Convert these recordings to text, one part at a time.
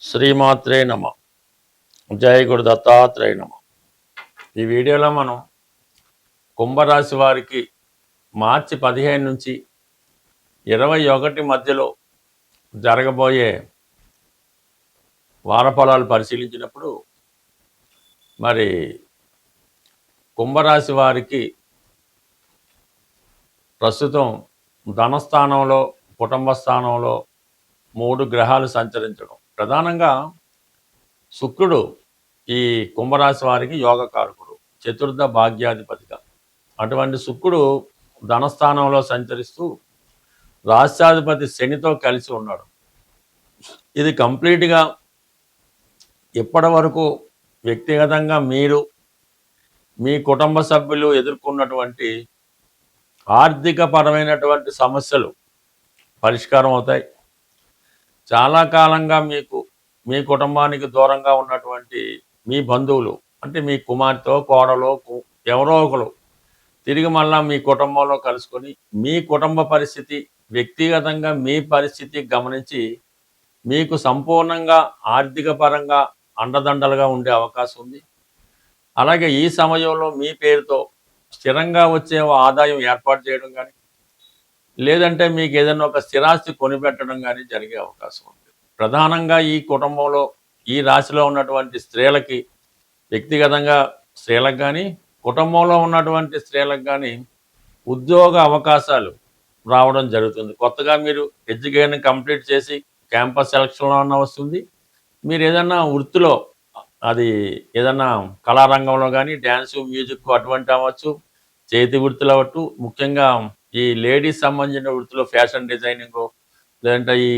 శ్రీమాత్రే నమ. జయ గురు దత్తాత్రేయ నమ. ఈ వీడియోలో మనం కుంభరాశి వారికి మార్చి 15 నుంచి 21 మధ్యలో జరగబోయే వారఫలాలు పరిశీలించినప్పుడు మరి కుంభరాశి వారికి ప్రస్తుతం ధనస్థానంలో, కుటుంబ స్థానంలో 3 గ్రహాలు సంచరించడం, ప్రధానంగా శుక్రుడు ఈ కుంభరాశి వారికి యోగకారకుడు, చతుర్థ భాగ్యాధిపతిగా. అటువంటి శుక్రుడు ధనస్థానంలో సంచరిస్తూ రాష్ట్రాధిపతి శనితో కలిసి ఉన్నాడు. ఇది కంప్లీట్గా ఇప్పటి వరకు వ్యక్తిగతంగా మీరు, మీ కుటుంబ సభ్యులు ఎదుర్కొన్నటువంటి ఆర్థిక పరమైనటువంటి సమస్యలు పరిష్కారం అవుతాయి. చాలా కాలంగా మీకు, మీ కుటుంబానికి దూరంగా ఉన్నటువంటి మీ బంధువులు, అంటే మీ కుమార్తె, కోడలో, ఎవరో ఒకరు తిరిగి మళ్ళా మీ కుటుంబంలో కలుసుకొని మీ కుటుంబ పరిస్థితి, వ్యక్తిగతంగా మీ పరిస్థితి గమనించి మీకు సంపూర్ణంగా ఆర్థిక పరంగా అండదండలుగా ఉండే అవకాశం ఉంది. అలాగే ఈ సమయంలో మీ పేరుతో స్థిరంగా వచ్చే ఆదాయం ఏర్పాటు చేయడం కానీ, లేదంటే మీకు ఏదైనా ఒక స్థిరాస్తి కొనిపెట్టడం కానీ జరిగే అవకాశం ఉంది. ప్రధానంగా ఈ కుటుంబంలో, ఈ రాశిలో ఉన్నటువంటి స్త్రీలకి, వ్యక్తిగతంగా స్త్రీలకు కానీ, కుటుంబంలో ఉన్నటువంటి స్త్రీలకు కానీ ఉద్యోగ అవకాశాలు రావడం జరుగుతుంది. కొత్తగా మీరు ఎడ్యుకేషన్ కంప్లీట్ చేసి క్యాంపస్ సెలక్షన్లో అన్న వస్తుంది. మీరు ఏదన్నా వృత్తిలో, అది ఏదన్నా కళారంగంలో కానీ, డ్యాన్సు, మ్యూజిక్ అటువంటి అవ్వచ్చు, చేతి వృత్తులు అవ్వచ్చు, ముఖ్యంగా ఈ లేడీస్ సంబంధించిన వృత్తిలో ఫ్యాషన్ డిజైనింగు, లేదంటే ఈ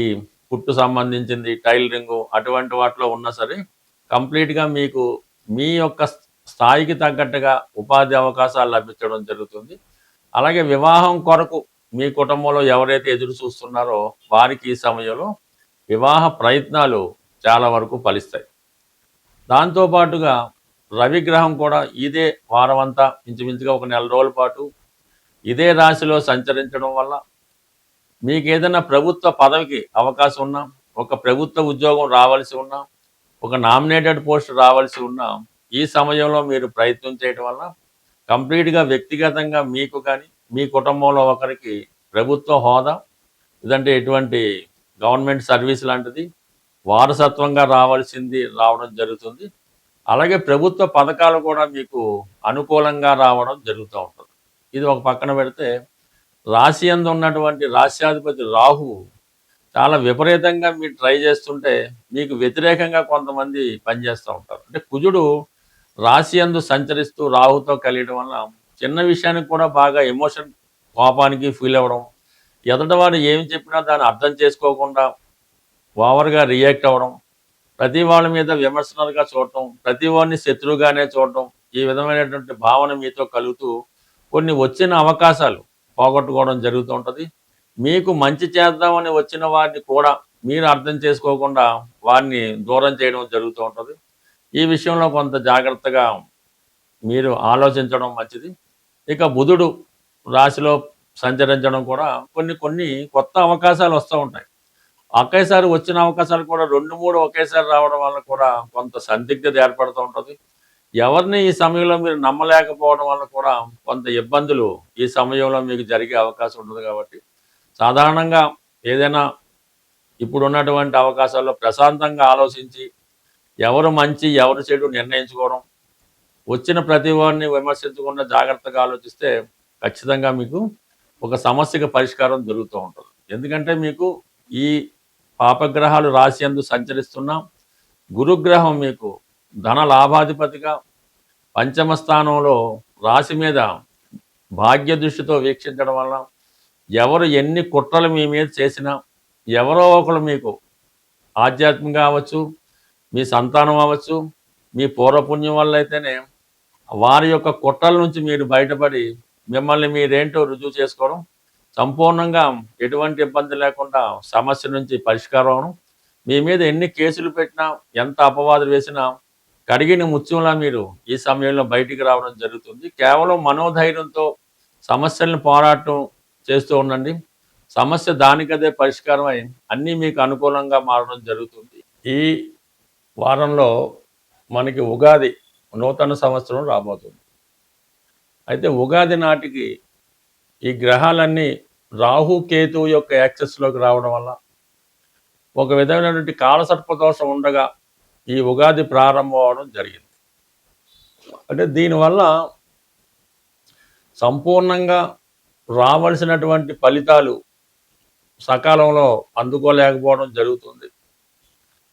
కుట్టు సంబంధించింది, టైలరింగు, అటువంటి వాటిలో ఉన్నా సరే కంప్లీట్గా మీకు మీ యొక్క స్థాయికి తగ్గట్టుగా ఉపాధి అవకాశాలు లభించడం జరుగుతుంది. అలాగే వివాహం కొరకు మీ కుటుంబంలో ఎవరైతే ఎదురు చూస్తున్నారో వారికి ఈ సమయంలో వివాహ ప్రయత్నాలు చాలా వరకు ఫలిస్తాయి. దాంతోపాటుగా రవిగ్రహం కూడా ఇదే వారం అంతా ఇంచుమించుగా ఒక నెల రోజుల పాటు ఇదే రాశిలో సంచరించడం వల్ల మీకు ఏదైనా ప్రభుత్వ పదవికి అవకాశం ఉన్నా, ఒక ప్రభుత్వ ఉద్యోగం రావాల్సి ఉన్నా, ఒక నామినేటెడ్ పోస్ట్ రావాల్సి ఉన్నా, ఈ సమయంలో మీరు ప్రయత్నం చేయడం వల్ల కంప్లీట్గా వ్యక్తిగతంగా మీకు కానీ, మీ కుటుంబంలో ఒకరికి ప్రభుత్వ హోదా, ఇదంటే ఎటువంటి గవర్నమెంట్ సర్వీస్ లాంటిది వారసత్వంగా రావాల్సింది రావడం జరుగుతుంది. అలాగే ప్రభుత్వ పథకాలు కూడా మీకు అనుకూలంగా రావడం జరుగుతూ ఉంటుంది. ఇది ఒక పక్కన పెడితే, రాశి యందు ఉన్నటువంటి రాశ్యాధిపతి రాహు చాలా విపరీతంగా మీరు ట్రై చేస్తుంటే మీకు వ్యతిరేకంగా కొంతమంది పనిచేస్తూ ఉంటారు. అంటే కుజుడు రాశి యందు సంచరిస్తూ రాహుతో కలియడం వల్ల చిన్న విషయానికి కూడా బాగా ఎమోషన్, కోపానికి ఫీల్ అవ్వడం, ఎదుటివారు ఏమి చెప్పినా దాన్ని అర్థం చేసుకోకుండా ఓవర్గా రియాక్ట్ అవ్వడం, ప్రతి వాళ్ళ మీద విమర్శనలుగా చూడటం, ప్రతి వాడిని శత్రువుగానే చూడటం, ఈ విధమైనటువంటి భావన మీతో కలుగుతూ కొన్ని వచ్చిన అవకాశాలు పోగొట్టుకోవడం జరుగుతూ ఉంటుంది. మీకు మంచి చేద్దామని వచ్చిన వారిని కూడా మీరు అర్థం చేసుకోకుండా వారిని దూరం చేయడం జరుగుతూ ఉంటుంది. ఈ విషయంలో కొంత జాగ్రత్తగా మీరు ఆలోచించడం మంచిది. ఇక బుధుడు రాశిలో సంచరించడం కూడా కొన్ని కొత్త అవకాశాలు వస్తూ ఉంటాయి. ఒకేసారి వచ్చిన అవకాశాలు కూడా 2-3 ఒకేసారి రావడం వల్ల కూడా కొంత సందిగ్ధత ఏర్పడుతూ ఉంటుంది. ఎవరిని ఈ సమయంలో మీరు నమ్మలేకపోవడం వల్ల కూడా కొంత ఇబ్బందులు ఈ సమయంలో మీకు జరిగే అవకాశం ఉంటుంది. కాబట్టి సాధారణంగా ఏదైనా ఇప్పుడున్నటువంటి అవకాశాల్లో ప్రశాంతంగా ఆలోచించి ఎవరు మంచి, ఎవరు చెడు నిర్ణయించుకోవడం, వచ్చిన ప్రతి వారిని విమర్శించకుండా జాగ్రత్తగా ఆలోచిస్తే ఖచ్చితంగా మీకు ఒక సమస్యకు పరిష్కారం దొరుకుతూ ఉంటుంది. ఎందుకంటే మీకు ఈ పాపగ్రహాలు రాశి యందు సంచరిస్తున్నాం. గురుగ్రహం మీకు ధన లాభాధిపతిగా పంచమ స్థానంలో రాశి మీద భాగ్య దృష్టితో వీక్షించడం వల్ల ఎవరు ఎన్ని కుట్రలు మీ మీద చేసినా, ఎవరో ఒకరు మీకు ఆధ్యాత్మికంగా అవ్వచ్చు, మీ సంతానం అవ్వచ్చు, మీ పూర్వపుణ్యం వల్ల అయితేనే వారి యొక్క కుట్రల నుంచి మీరు బయటపడి మిమ్మల్ని మీరేంటో రుజువు చేసుకోవడం, సంపూర్ణంగా ఎటువంటి ఇబ్బంది లేకుండా సమస్య నుంచి పరిష్కారం అవడం, మీ మీద ఎన్ని కేసులు పెట్టినా, ఎంత అపవాదులు వేసినా కడిగిన ముత్యంలా మీరు ఈ సమయంలో బయటికి రావడం జరుగుతుంది. కేవలం మనోధైర్యంతో సమస్యలను పోరాటం చేస్తూ ఉండండి. సమస్య దానికదే పరిష్కారం అయి అన్నీ మీకు అనుకూలంగా మారడం జరుగుతుంది. ఈ వారంలో మనకి ఉగాది నూతన సంవత్సరం రాబోతుంది. అయితే ఉగాది నాటికి ఈ గ్రహాలన్నీ రాహు కేతువు యొక్క యాక్సెస్లోకి రావడం వల్ల ఒక విధమైనటువంటి కాలసర్పదోషం ఉండగా ఈ ఉగాది ప్రారంభం అవడం జరిగింది. అంటే దీనివల్ల సంపూర్ణంగా రావలసినటువంటి ఫలితాలు సకాలంలో అందుకోలేకపోవడం జరుగుతుంది.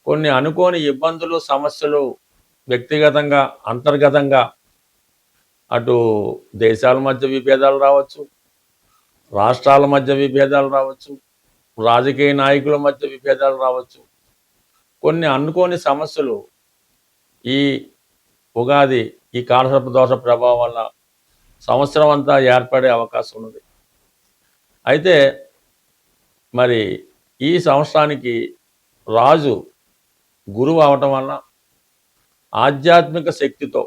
కొన్ని అనుకోని ఇబ్బందులు, సమస్యలు వ్యక్తిగతంగా, అంతర్గతంగా అటు దేశాల మధ్య విభేదాలు రావచ్చు, రాష్ట్రాల మధ్య విభేదాలు రావచ్చు, రాజకీయ నాయకుల మధ్య విభేదాలు రావచ్చు. కొన్ని అనుకోని సమస్యలు ఈ ఉగాది ఈ కాలసర్పదోష ప్రభావం వల్ల సంవత్సరం అంతా ఏర్పడే అవకాశం ఉన్నది. అయితే మరి ఈ సంవత్సరానికి రాజు గురువు అవటం వల్ల ఆధ్యాత్మిక శక్తితో,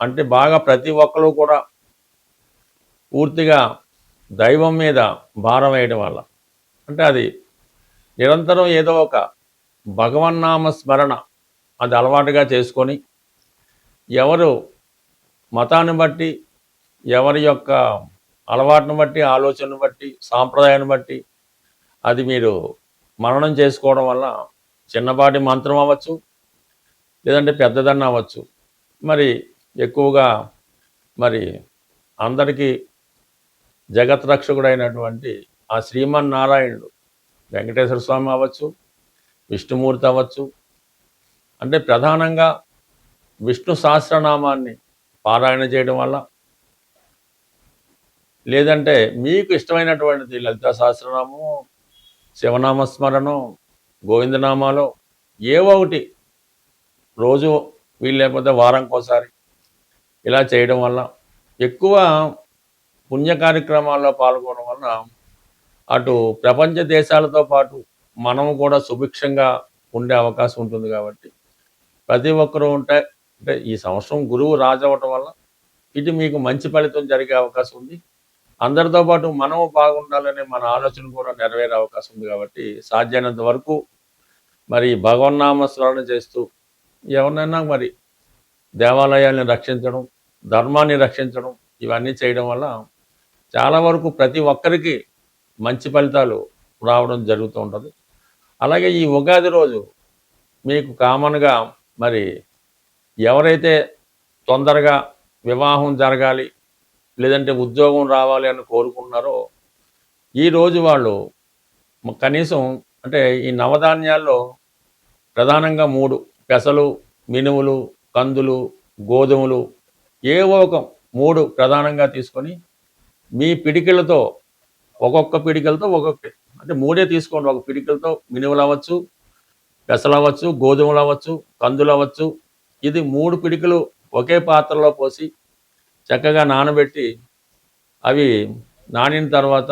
అంటే బాగా ప్రతి ఒక్కరు కూడా పూర్తిగా దైవం మీద భారం వేయడం వల్ల, అంటే అది నిరంతరం ఏదో ఒక భగవన్నామ స్మరణ అది అలవాటుగా చేసుకొని, ఎవరు మతాన్ని బట్టి, ఎవరి యొక్క అలవాటును బట్టి, ఆలోచనను బట్టి, సాంప్రదాయాన్ని బట్టి అది మీరు మననం చేసుకోవడం వల్ల చిన్నపాటి మంత్రం అవ్వచ్చు, లేదంటే పెద్దదన్న అవ్వచ్చు, మరి ఎక్కువగా మరి అందరికీ జగత్రక్షకుడైనటువంటి ఆ శ్రీమన్నారాయణుడు వెంకటేశ్వర స్వామి అవ్వచ్చు, విష్ణుమూర్తి అవ్వచ్చు, అంటే ప్రధానంగా విష్ణు సహస్రనామాన్ని పారాయణ చేయడం వల్ల, లేదంటే మీకు ఇష్టమైనటువంటిది లలితా సహస్రనామం, శివనామస్మరణం, గోవిందనామాలో ఏవో ఒకటి రోజు వీలు లేకపోతే వారంకోసారి ఇలా చేయడం వల్ల, ఎక్కువ పుణ్య కార్యక్రమాల్లో పాల్గొనడం వల్ల అటు ప్రపంచ దేశాలతో పాటు మనము కూడా సుభిక్షంగా ఉండే అవకాశం ఉంటుంది. కాబట్టి ప్రతి ఒక్కరూ అంటే ఈ సంవత్సరం గురువు రాజు అవ్వటం వల్ల ఇది మీకు మంచి ఫలితం జరిగే అవకాశం ఉంది. అందరితో పాటు మనము బాగుండాలనే మన ఆలోచన కూడా నెరవేరే అవకాశం ఉంది. కాబట్టి సాధ్యమైనంత వరకు మరి భగవన్నామ స్మరణ చేస్తూ ఎవరినైనా మరి దేవాలయాల్ని రక్షించడం, ధర్మాన్ని రక్షించడం, ఇవన్నీ చేయడం వల్ల చాలా వరకు ప్రతి ఒక్కరికి మంచి ఫలితాలు రావడం జరుగుతూ ఉంటుంది. అలాగే ఈ ఉగాది రోజు మీకు కామన్గా మరి ఎవరైతే తొందరగా వివాహం జరగాలి, లేదంటే ఉద్యోగం రావాలి అని కోరుకుంటున్నారో, ఈరోజు వాళ్ళు కనీసం అంటే ఈ నవధాన్యాల్లో ప్రధానంగా 3 పెసలు, మినుములు, కందులు, గోధుమలు ఏవో ఒక 3 ప్రధానంగా తీసుకొని మీ పిడికిలతో ఒక్కొక్క పిడికిలతో అంటే 3 తీసుకోండి. ఒక పిడికిలతో మినుములు అవ్వచ్చు, పెసలు అవ్వచ్చు, గోధుమలు అవ్వచ్చు, కందులు అవ్వచ్చు, ఇది 3 పిడికలు ఒకే పాత్రలో పోసి చక్కగా నానబెట్టి, అవి నానిన తర్వాత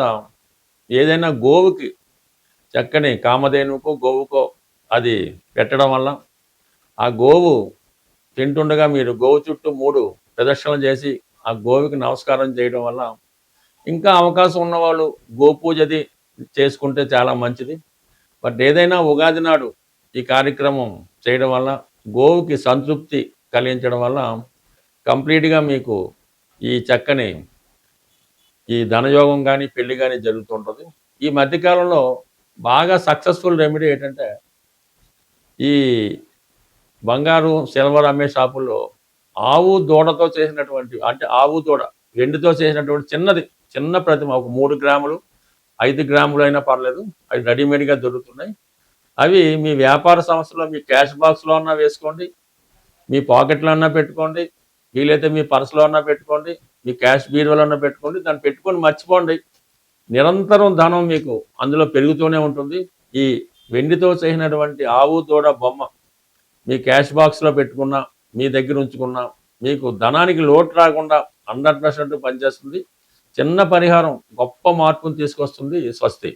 ఏదైనా గోవుకి, చక్కని కామధేనుకో గోవుకో అది పెట్టడం వల్ల ఆ గోవు తింటుండగా మీరు గోవు చుట్టూ 3 ప్రదక్షిణలు చేసి ఆ గోవుకి నమస్కారం చేయడం వల్ల, ఇంకా అవకాశం ఉన్నవాళ్ళు గోపూజది చేసుకుంటే చాలా మంచిది. బట్ ఏదైనా ఉగాది నాడు ఈ కార్యక్రమం చేయడం వల్ల గోవుకి సంతృప్తి కలిగించడం వల్ల కంప్లీట్గా మీకు ఈ చక్కని ఈ ధనయోగం కానీ, పెళ్లి కానీ జరుగుతుంటుంది. ఈ మధ్యకాలంలో బాగా సక్సెస్ఫుల్ రెమెడీ ఏంటంటే, ఈ బంగారు, సిల్వర్ అమ్మే షాపుల్లో ఆవు దూడతో చేసినటువంటి, అంటే ఆవు దూడ వెండితో చేసినటువంటి చిన్న ప్రతిమ, ఒక 3 గ్రాములు 5 గ్రాములు అయినా పర్లేదు, అవి రెడీమేడ్గా దొరుకుతున్నాయి. అవి మీ వ్యాపార సంస్థలో మీ క్యాష్ బాక్స్లో అన్నా వేసుకోండి, మీ పాకెట్లో అన్నా పెట్టుకోండి, వీలైతే మీ పర్సులో అన్నా పెట్టుకోండి, మీ క్యాష్ బీరువాలో అన్నా పెట్టుకోండి. దాన్ని పెట్టుకొని మర్చిపోండి, నిరంతరం ధనం మీకు అందులో పెరుగుతూనే ఉంటుంది. ఈ వెండితో చేసినటువంటి ఆవు దూడ బొమ్మ మీ క్యాష్ బాక్స్లో పెట్టుకున్నా, మీ దగ్గర ఉంచుకున్నా, మీకు ధనానికి లోటు రాకుండా 100% పనిచేస్తుంది. చిన్న పరిహారం గొప్ప మార్పును తీసుకొస్తుంది. స్వస్తి.